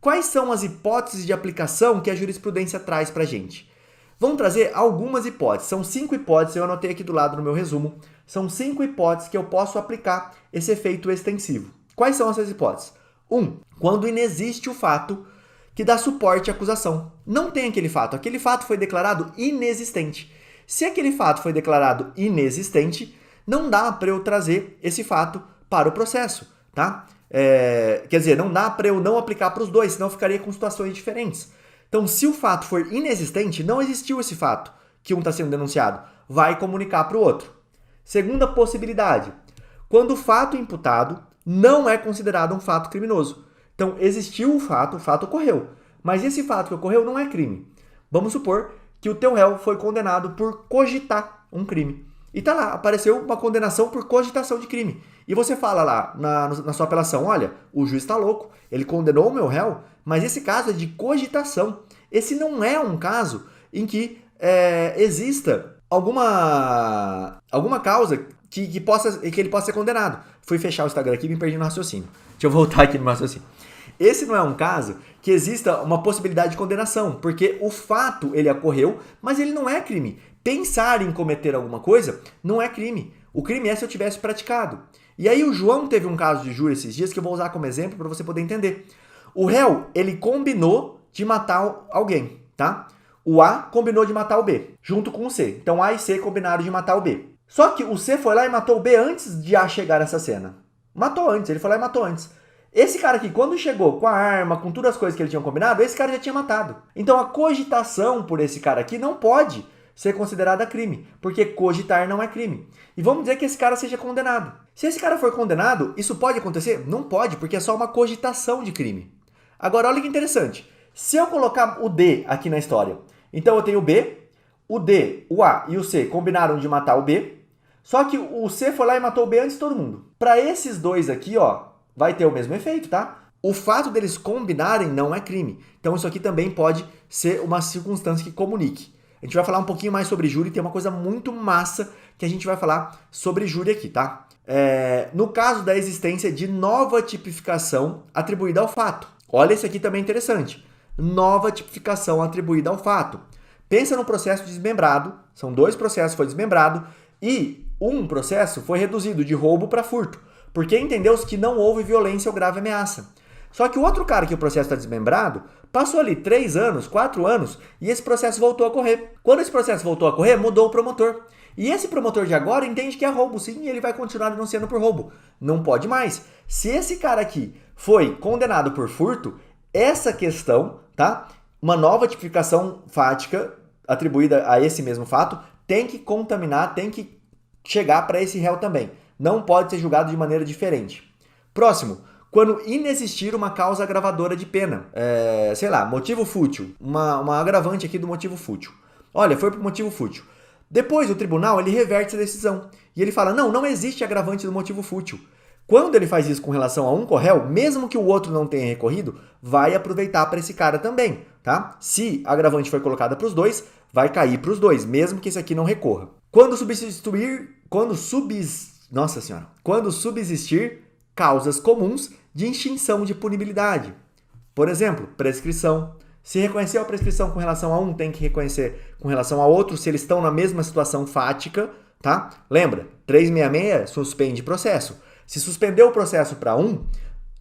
Quais são as hipóteses de aplicação que a jurisprudência traz para a gente? Vamos trazer algumas hipóteses. São 5 hipóteses, eu anotei aqui do lado no meu resumo. São 5 hipóteses que eu posso aplicar esse efeito extensivo. Quais são essas hipóteses? 1. Quando inexiste o fato que dá suporte à acusação. Não tem aquele fato foi declarado inexistente. Se aquele fato foi declarado inexistente, não dá para eu trazer esse fato para o processo, tá? Quer dizer, não dá para eu não aplicar para os dois, senão eu ficaria com situações diferentes. Então, se o fato for inexistente, não existiu esse fato que um está sendo denunciado, vai comunicar para o outro. Segunda possibilidade, quando o fato imputado não é considerado um fato criminoso. Então, existiu o fato ocorreu, mas esse fato que ocorreu não é crime. Vamos supor que o teu réu foi condenado por cogitar um crime. E tá lá, apareceu uma condenação por cogitação de crime. E você fala lá na sua apelação, olha, o juiz está louco, ele condenou o meu réu, mas esse caso é de cogitação. Esse não é um caso em que exista alguma causa que ele possa ser condenado. Fui fechar o Instagram aqui e me perdi no raciocínio. Deixa eu voltar aqui no raciocínio. Esse não é um caso que exista uma possibilidade de condenação, porque o fato ele ocorreu, mas ele não é crime. Pensar em cometer alguma coisa não é crime. O crime é se eu tivesse praticado. E aí o João teve um caso de júri esses dias que eu vou usar como exemplo para você poder entender. O réu, ele combinou de matar alguém, tá? O A combinou de matar o B, junto com o C. Então A e C combinaram de matar o B. Só que o C foi lá e matou o B antes de A chegar nessa cena. Matou antes, ele foi lá e matou antes. Esse cara aqui, quando chegou com a arma, com todas as coisas que ele tinha combinado, esse cara já tinha matado. Então a cogitação por esse cara aqui não pode ser considerada crime, porque cogitar não é crime. E vamos dizer que esse cara seja condenado. Se esse cara for condenado, isso pode acontecer? Não pode, porque é só uma cogitação de crime. Agora, olha que interessante. Se eu colocar o D aqui na história, então eu tenho o B, o D, o A e o C combinaram de matar o B, só que o C foi lá e matou o B antes de todo mundo. Para esses dois aqui, ó, vai ter o mesmo efeito, tá? O fato deles combinarem não é crime. Então isso aqui também pode ser uma circunstância que comunique. A gente vai falar um pouquinho mais sobre júri, tem uma coisa muito massa que a gente vai falar sobre júri aqui, tá? No caso da existência de nova tipificação atribuída ao fato. Olha, esse aqui também é interessante. Nova tipificação atribuída ao fato. Pensa no processo desmembrado, são 2 processos, foi desmembrado, e um processo foi reduzido de roubo para furto, porque entendeu-se que não houve violência ou grave ameaça. Só que o outro cara que o processo está desmembrado, passou ali 3 anos, 4 anos, e esse processo voltou a correr. Quando esse processo voltou a correr, mudou o promotor. E esse promotor de agora entende que é roubo, sim, e ele vai continuar denunciando por roubo. Não pode mais. Se esse cara aqui foi condenado por furto, essa questão, tá? Uma nova tipificação fática atribuída a esse mesmo fato tem que contaminar, tem que chegar para esse réu também. Não pode ser julgado de maneira diferente. Próximo. Quando inexistir uma causa agravadora de pena. Sei lá, motivo fútil. Uma agravante aqui do motivo fútil. Olha, foi por motivo fútil. Depois o tribunal ele reverte essa decisão. E ele fala, não existe agravante do motivo fútil. Quando ele faz isso com relação a um corréu, mesmo que o outro não tenha recorrido, vai aproveitar para esse cara também, tá? Se a agravante foi colocada para os dois, vai cair para os dois, mesmo que esse aqui não recorra. Quando subsistir causas comuns de extinção de punibilidade. Por exemplo, prescrição. Se reconheceu a prescrição com relação a um, tem que reconhecer com relação a outro, se eles estão na mesma situação fática, tá? Lembra, 366 suspende processo. Se suspendeu o processo para um,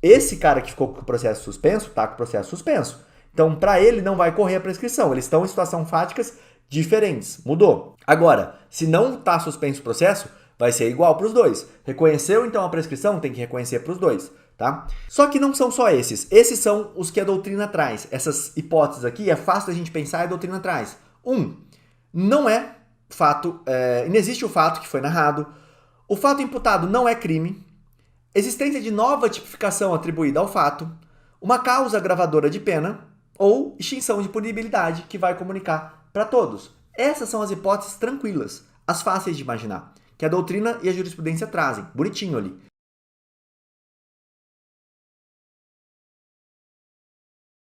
esse cara que ficou com o processo suspenso, tá com o processo suspenso. Então, para ele não vai correr a prescrição. Eles estão em situações fáticas diferentes. Mudou. Agora, se não está suspenso o processo, vai ser igual para os dois. Reconheceu, então, a prescrição, tem que reconhecer para os dois, tá? Só que não são só esses. Esses são os que a doutrina traz. Essas hipóteses aqui é fácil da gente pensar e a doutrina traz. Não é fato, inexiste o fato que foi narrado. O fato imputado não é crime. Existência de nova tipificação atribuída ao fato. Uma causa agravadora de pena. Ou extinção de punibilidade que vai comunicar para todos. Essas são as hipóteses tranquilas, as fáceis de imaginar, que a doutrina e a jurisprudência trazem, bonitinho ali.